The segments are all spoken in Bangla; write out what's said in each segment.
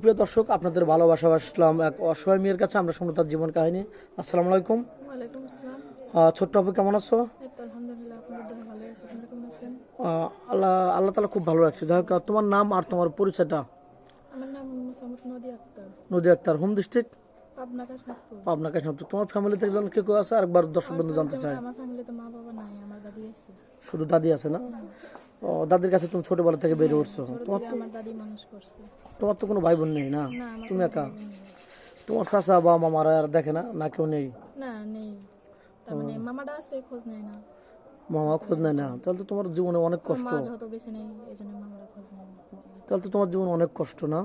প্রিয় দর্শক, আপনাদের ভালোবাসা আসলাম এক অসহায় মেয়ের কাছে। আমরা শুনবো তার জীবন কাহিনী। আসসালামু আলাইকুম। ওয়ালাইকুম আসসালাম। ছোট্ট আপু, কেমন আছো? এই তো আলহামদুলিল্লাহ, আপনার দোয়া ভালো আছে। আপনি কেমন আছেন? আল্লাহ আল্লাহ তালা খুব ভালো রাখছে। যাই হোক, তোমার নাম আর তোমার পরিচয়টা। আমার নাম মোসাম্মদ নদী আক্তার, নদী আক্তার, হোম ডিস্ট্রিক্ট পাবনা কাশনাথপুর। পাবনা কাশনাথ। তোমার ফ্যামিলিতে একজন কে কেউ আছে? আরেকবার দর্শক বন্ধু জানতে চাই। আমার ফ্যামিলিতে মা বাবা নাই, আমার দাদি আছে। শুধু দাদি আছে না? দাদির কাছে তুমি ছোটবেলা থেকে বেড়ে উঠছো। ছোট তোমার থেকে তো আমার দাদি মানুষ করছে। তোমার তো কোনো ভাই বোন নেই না? না, আমার তুমি কোনো একা? ভাই বোন নেই। তোমার চাচা বা মামারা আর দেখে না, না কেউ নেই? না, নেই। তার মানে মামাটা আসতে খোঁজ নেয় না। মামা খোঁজ নেয় না? তাহলে তো তোমার জীবনে অনেক আমার কষ্ট। মা যেহেতু বেঁচে নেই, এই জন্য মামারা খোঁজ নেয় না। তাহলে তো তোমার জীবন অনেক কষ্ট না?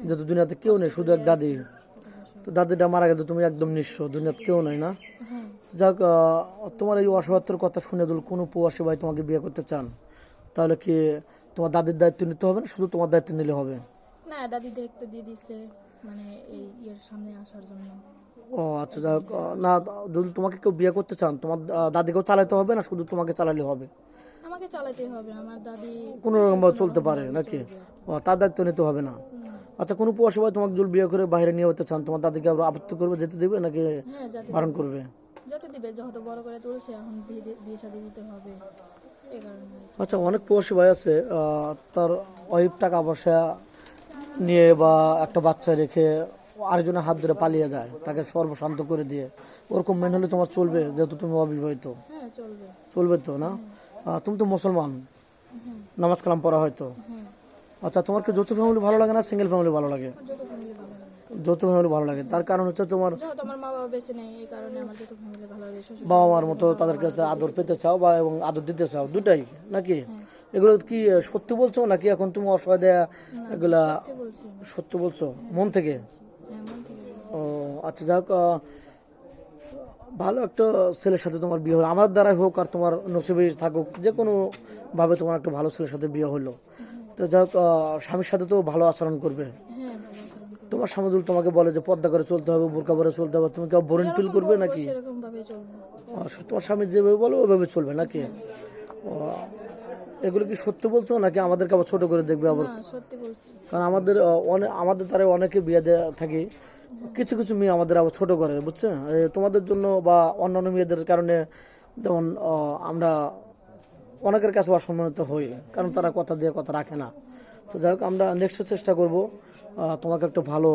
যেহেতু দুনিয়াতে কেউ নেই, শুধু এক দাদি। অবশ্যই। তো দাদিটা মারা গেছে, তুমি একদম নিঃস্ব, দুনিয়াতে কেউ নাই না? হ্যাঁ। যাক, তোমার এই অসহায়ত্বের কথা শুনে যদি কোনো প্রবাসী ভাই তোমাকে বিয়ে করতে চান, তাহলে কি তোমার দাদির দায়িত্ব নিতে হবে না শুধু তোমার দায়িত্ব নিলে হবে? না, দাদি দেখতে দিয়ে দিছে, মানে এই ইয়ের সামনে আসার জন্য। ও আচ্ছা, যাক, না, যদি তোমাকে কেউ বিয়ে করতে চান, তোমার দাদিকেও চালাতে হবে না শুধু তোমাকে চালালে হবে? আমাকে চালাতেই হবে, আমার দাদি কোনো রকম ভাবে চলতে পারে কোনোরকমভাবে নাকি? চলবে আর তার দায়িত্ব নিতে হবে না? আচ্ছা, কোনো প্রবাসী ভাই তোমাকে যদি বিয়ে করে বাইরে নিয়ে যেতে চান, তোমার দাদিকে আবার আপত্তি করবে, যেতে দেবে নাকি কি। হ্যাঁ, বারণ করবে? যেতে দিবে, যেহেতু বড় করে তুলছে, এখন বিয়ে শাদী দিতে হবে, এই কারণে। আচ্ছা, অনেক প্রবাসী ভাই আছে, তার ওয়াইফ টাকা পয়সা নিয়ে বা একটা বাচ্চা রেখে আরেকজনের হাত ধরে পালিয়ে যায়, তাকে সর্বশান্ত করে দিয়ে। ওরকম মেন হলে তোমার চলবে, যেহেতু তুমি অবিবাহিত? হ্যাঁ, চলবে। চলবে তো না? তুমি তো মুসলমান, নামাজ কালাম পড়া হয়তো। হ্যাঁ, আচ্ছা, তোমার কি যৌথ ফ্যামিলি ভালো লাগে না সিঙ্গেল ফ্যামিলি ভালো লাগে? আমার যৌথ ফ্যামিলি ভালো লাগে। যৌথ ফ্যামিলি ভালো লাগে, তার কারণ হচ্ছে তোমার যেহেতু আমার মা বাবা বেঁচে নেই, এই কারণে আমার যৌথ ফ্যামিলি ভালো লাগে। শ্বশুর বাবা মার শাশুড়ি, মতো বাবা তাদের মা কাছে আদর দিদি। পেতে চাও বা এবং আদর দিতে চাও, দুটাই নাকি? এগুলো কি সত্যি বলছো নাকি এখন তুমি অসহায় দেয়া এগুলা? সত্যি বলছি আমি। সত্যি বলছো মন থেকে? হ্যাঁ, মন থেকে বলছি। ও আচ্ছা, যাক, ভালো একটা ছেলের সাথে তোমার বিয়ে হলো, আমার দ্বারাই হোক আর তোমার নসিবে থাকুক, যে কোনো ভাবে তোমার একটা ভালো ছেলের সাথে বিয়ে হলো। তো যাক, স্বামীর সাথে তো ভালো আচরণ করবে। হ্যাঁ, ভালো আচরণ করবো। তোমার স্বামী যদি তোমাকে বলে যে পর্দা করে চলতে হবে, বোরকা পরে চলতে হবে, তুমি কেউ বোরিং ফিল করবে নাকি? সেরকম ভাবে চলবো। তোমার স্বামী যেভাবে বলো ওইভাবে চলবে নাকি? ও, এগুলো কি সত্যি বলছো নাকি আমাদেরকে আবার ছোট করে দেখবে আবার? না, সত্যি বলছি। কারণ আমাদের আমাদের দ্বারা অনেকে বিয়ে দেওয়া থাকে, কিছু কিছু মেয়ে আমাদের আবার ছোট করে, বুঝছো? তোমাদের জন্য বা অন্যান্য মেয়েদের কারণে, যেমন আমরা অনেকের কাছে অসম্মানিত হই, কারণ তারা কথা দিয়ে কথা রাখে না। তো যাই হোক, আমরা নেক্সট চেষ্টা করব তোমাকে একটা ভালো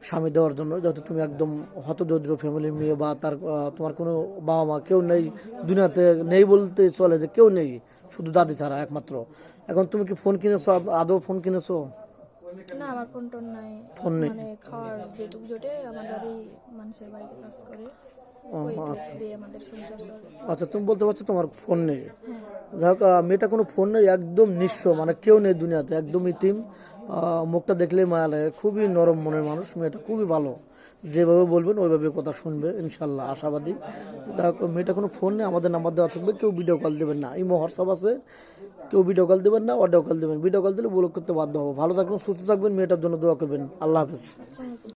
স্বামী দেওয়ার জন্য, যেহেতু তুমি একদম হতদরিদ্র ফ্যামিলির মেয়ে, বা তোমার কোনো বাবা মা কেউ নেই দুনিয়াতে, নেই বলতে চলে, যে কেউ নেই শুধু দাদি ছাড়া একমাত্র। এখন তুমি কি ফোন কিনেছো? আদৌ ফোন কিনেছো? না, আমার ফোন টোন নাই। ফোন নেই? মানে খাওয়ার যেটুকু জোটে, আমার দাদি মানুষের বাড়িতে কাজ করে, ও ওইটুকু দিয়ে আমাদের সংসার চলে। আচ্ছা, তুমি বলতে পারছো তোমার ফোন নেই। যাই হোক, মেয়েটা কোনো ফোন নেই, একদম নিঃস্ব, মানে কেউ নেই দুনিয়াতে, একদম ইতিম। মুখটা দেখলেই মায়া লাগে, খুবই নরম মনের মানুষ মেয়েটা, খুবই ভালো। যেভাবে বলবেন ওইভাবে কথা শুনবে ইনশাল্লাহ, আশাবাদী। যাই হোক, মেয়েটা কোনো ফোন নেই, আমাদের নাম্বার দেওয়া থাকবে, কেউ ভিডিও কল দেবেন না, ইমো হোয়াটসঅ্যাপ আছে, কেউ ভিডিও কল দেবেন না, অডিও কল দেবেন। ভিডিও কল দিলে ব্লক করতে বাধ্য হবো। ভালো থাকবেন, সুস্থ থাকবেন, মেয়েটার জন্য দোয়া করবেন। আল্লাহ হাফিজ। আসসালামু আলাইকুম।